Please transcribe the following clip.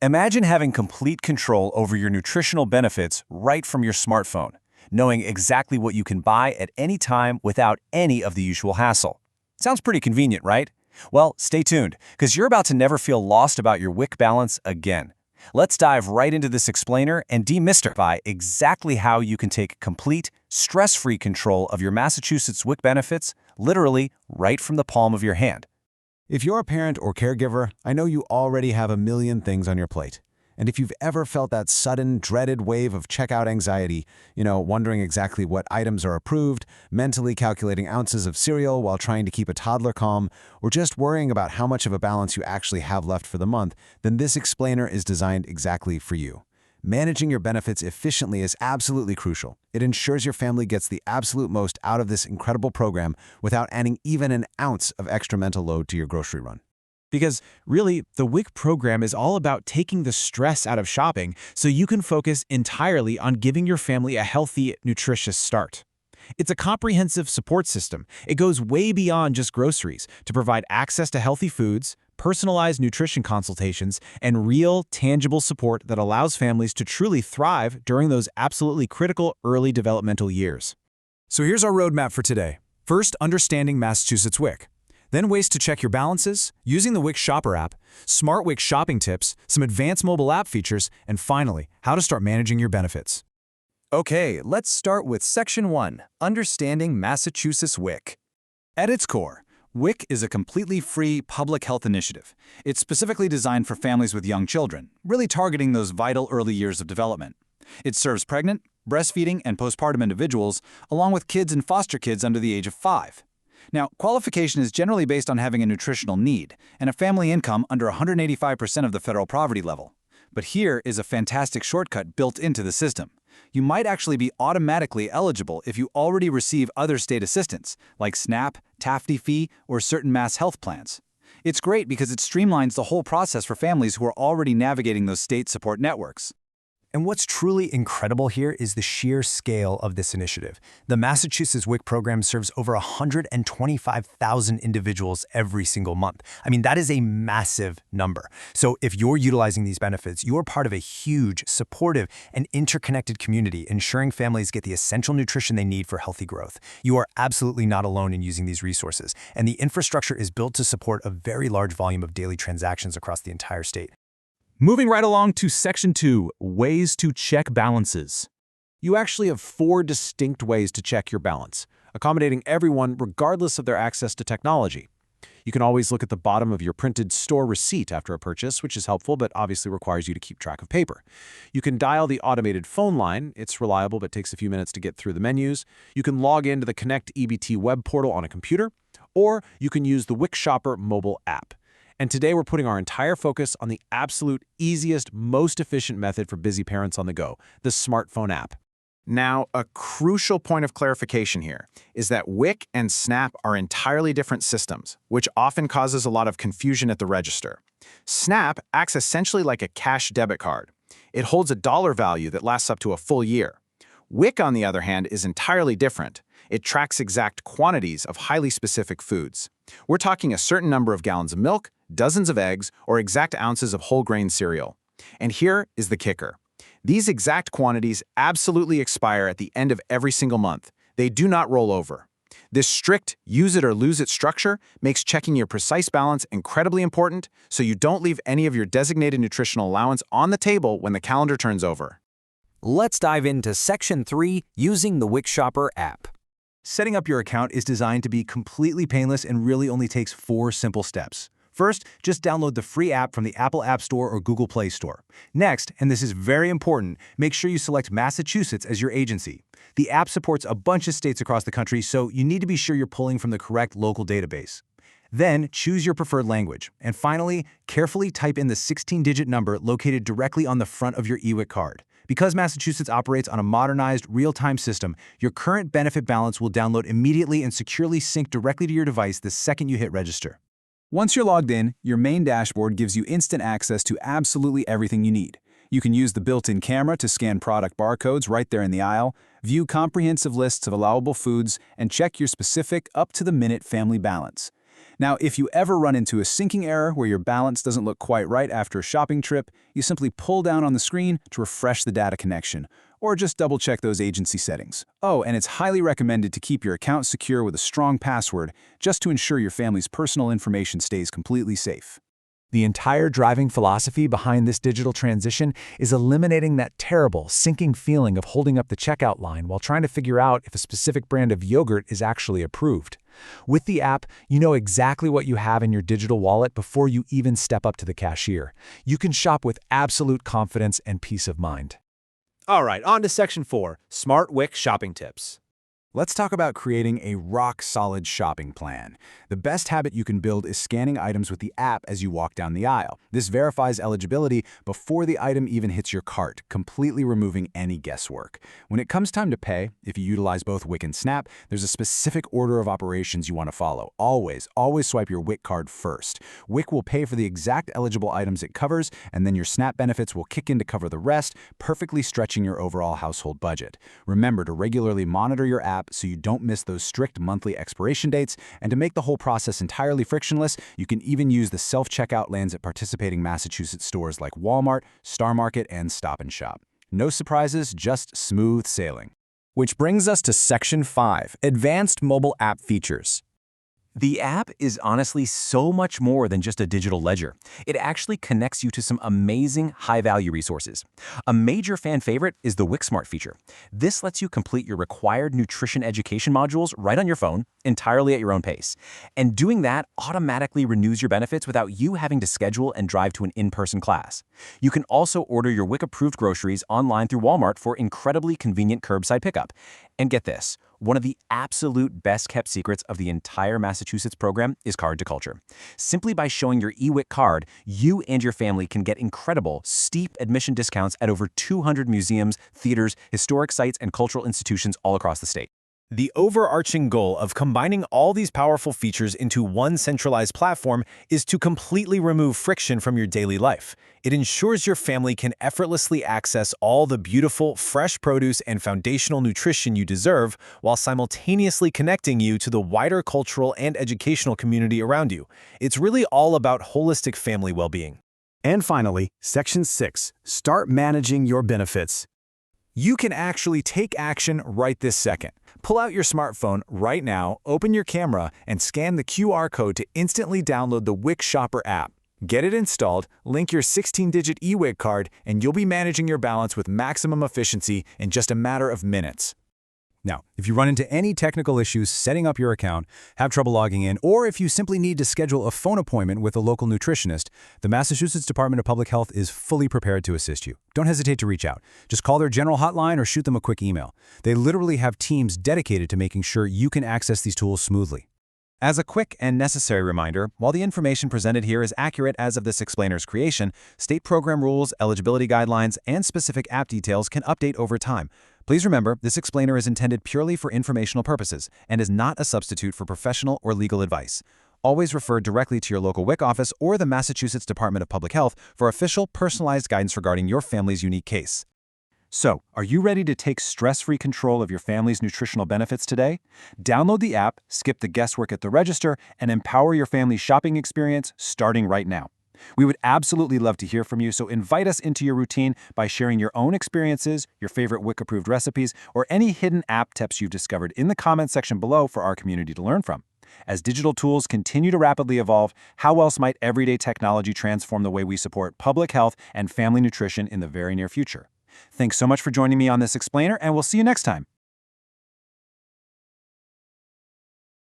Imagine having complete control over your nutritional benefits right from your smartphone, knowing exactly what you can buy at any time without any of the usual hassle. Sounds pretty convenient, right? Well, stay tuned, because you're about to never feel lost about your WIC balance again. Let's dive right into this explainer and demystify exactly how you can take complete, stress-free control of your Massachusetts WIC benefits, literally right from the palm of your hand. If you're a parent or caregiver, I know you already have a million things on your plate. And if you've ever felt that sudden, dreaded wave of checkout anxiety, wondering exactly what items are approved, mentally calculating ounces of cereal while trying to keep a toddler calm, or just worrying about how much of a balance you actually have left for the month, then this explainer is designed exactly for you. Managing your benefits efficiently is absolutely crucial. It ensures your family gets the absolute most out of this incredible program without adding even an ounce of extra mental load to your grocery run. Because really, the WIC program is all about taking the stress out of shopping so you can focus entirely on giving your family a healthy, nutritious start. It's a comprehensive support system. It goes way beyond just groceries to provide access to healthy foods, personalized nutrition consultations, and real, tangible support that allows families to truly thrive during those absolutely critical early developmental years. So here's our roadmap for today. First, understanding Massachusetts WIC. Then ways to check your balances, using the WIC Shopper app, smart WIC shopping tips, some advanced mobile app features, and finally, how to start managing your benefits. Okay, let's start with Section 1, Understanding Massachusetts WIC. At its core, WIC is a completely free public health initiative. It's specifically designed for families with young children, really targeting those vital early years of development. It serves pregnant, breastfeeding, and postpartum individuals, along with kids and foster kids under the age of 5. Now, qualification is generally based on having a nutritional need and a family income under 185% of the federal poverty level. But here is a fantastic shortcut built into the system. You might actually be automatically eligible if you already receive other state assistance, like SNAP, TAFD fee, or certain mass health plans. It's great because it streamlines the whole process for families who are already navigating those state support networks. And what's truly incredible here is the sheer scale of this initiative. The Massachusetts WIC program serves over 125,000 individuals every single month. I mean, that is a massive number. So if you're utilizing these benefits, you're part of a huge, supportive, and interconnected community, ensuring families get the essential nutrition they need for healthy growth. You are absolutely not alone in using these resources, and the infrastructure is built to support a very large volume of daily transactions across the entire state. Moving right along to Section 2, Ways to Check Balances. You actually have 4 distinct ways to check your balance, accommodating everyone regardless of their access to technology. You can always look at the bottom of your printed store receipt after a purchase, which is helpful but obviously requires you to keep track of paper. You can dial the automated phone line. It's reliable but takes a few minutes to get through the menus. You can log into the Connect EBT web portal on a computer, or you can use the WIC Shopper mobile app. And today we're putting our entire focus on the absolute easiest, most efficient method for busy parents on the go, the smartphone app. Now, a crucial point of clarification here is that WIC and SNAP are entirely different systems, which often causes a lot of confusion at the register. SNAP acts essentially like a cash debit card. It holds a dollar value that lasts up to a full year. WIC, on the other hand, is entirely different. It tracks exact quantities of highly specific foods. We're talking a certain number of gallons of milk, dozens of eggs, or exact ounces of whole grain cereal. And here is the kicker. These exact quantities absolutely expire at the end of every single month. They do not roll over. This strict use it or lose it structure makes checking your precise balance incredibly important, so you don't leave any of your designated nutritional allowance on the table when the calendar turns over. Let's dive into Section 3, Using the WIC Shopper app. Setting up your account is designed to be completely painless and really only takes 4 simple steps. First, just download the free app from the Apple App Store or Google Play Store. Next, and this is very important, make sure you select Massachusetts as your agency. The app supports a bunch of states across the country, so you need to be sure you're pulling from the correct local database. Then, choose your preferred language. And finally, carefully type in the 16-digit number located directly on the front of your eWIC card. Because Massachusetts operates on a modernized, real-time system, your current benefit balance will download immediately and securely sync directly to your device the second you hit register. Once you're logged in, your main dashboard gives you instant access to absolutely everything you need. You can use the built-in camera to scan product barcodes right there in the aisle, view comprehensive lists of allowable foods, and check your specific, up-to-the-minute family balance. Now, if you ever run into a syncing error where your balance doesn't look quite right after a shopping trip, you simply pull down on the screen to refresh the data connection, or just double-check those agency settings. Oh, and it's highly recommended to keep your account secure with a strong password just to ensure your family's personal information stays completely safe. The entire driving philosophy behind this digital transition is eliminating that terrible, sinking feeling of holding up the checkout line while trying to figure out if a specific brand of yogurt is actually approved. With the app, you know exactly what you have in your digital wallet before you even step up to the cashier. You can shop with absolute confidence and peace of mind. All right, on to Section 4, Smart WIC Shopping Tips. Let's talk about creating a rock-solid shopping plan. The best habit you can build is scanning items with the app as you walk down the aisle. This verifies eligibility before the item even hits your cart, completely removing any guesswork. When it comes time to pay, if you utilize both WIC and SNAP, there's a specific order of operations you want to follow. Always swipe your WIC card first. WIC will pay for the exact eligible items it covers, and then your SNAP benefits will kick in to cover the rest, perfectly stretching your overall household budget. Remember to regularly monitor your app so you don't miss those strict monthly expiration dates, and to make the whole process entirely frictionless, you can even use the self-checkout lanes at participating Massachusetts stores like Walmart, Star Market, and Stop & Shop. No surprises, just smooth sailing. Which brings us to Section 5, Advanced Mobile App Features. The app is honestly so much more than just a digital ledger. It actually connects you to some amazing high-value resources. A major fan favorite is the WIC Smart feature. This lets you complete your required nutrition education modules right on your phone, entirely at your own pace. And doing that automatically renews your benefits without you having to schedule and drive to an in-person class. You can also order your WIC-approved groceries online through Walmart for incredibly convenient curbside pickup. And get this, one of the absolute best-kept secrets of the entire Massachusetts program is card to culture. Simply by showing your eWIC card, you and your family can get incredible, steep admission discounts at over 200 museums, theaters, historic sites, and cultural institutions all across the state. The overarching goal of combining all these powerful features into one centralized platform is to completely remove friction from your daily life. It ensures your family can effortlessly access all the beautiful, fresh produce and foundational nutrition you deserve, while simultaneously connecting you to the wider cultural and educational community around you. It's really all about holistic family well-being. And finally, Section 6, Start managing your benefits. You can actually take action right this second. Pull out your smartphone right now, open your camera, and scan the QR code to instantly download the WIC Shopper app. Get it installed, link your 16-digit eWIC card, and you'll be managing your balance with maximum efficiency in just a matter of minutes. Now, if you run into any technical issues setting up your account, have trouble logging in, or if you simply need to schedule a phone appointment with a local nutritionist, the Massachusetts Department of Public Health is fully prepared to assist you. Don't hesitate to reach out. Just call their general hotline or shoot them a quick email. They literally have teams dedicated to making sure you can access these tools smoothly. As a quick and necessary reminder, while the information presented here is accurate as of this explainer's creation, state program rules, eligibility guidelines, and specific app details can update over time. Please remember, this explainer is intended purely for informational purposes and is not a substitute for professional or legal advice. Always refer directly to your local WIC office or the Massachusetts Department of Public Health for official, personalized guidance regarding your family's unique case. So, are you ready to take stress-free control of your family's nutritional benefits today? Download the app, skip the guesswork at the register, and empower your family's shopping experience starting right now. We would absolutely love to hear from you, so invite us into your routine by sharing your own experiences, your favorite WIC-approved recipes, or any hidden app tips you've discovered in the comments section below for our community to learn from. As digital tools continue to rapidly evolve, how else might everyday technology transform the way we support public health and family nutrition in the very near future? Thanks so much for joining me on this explainer, and we'll see you next time.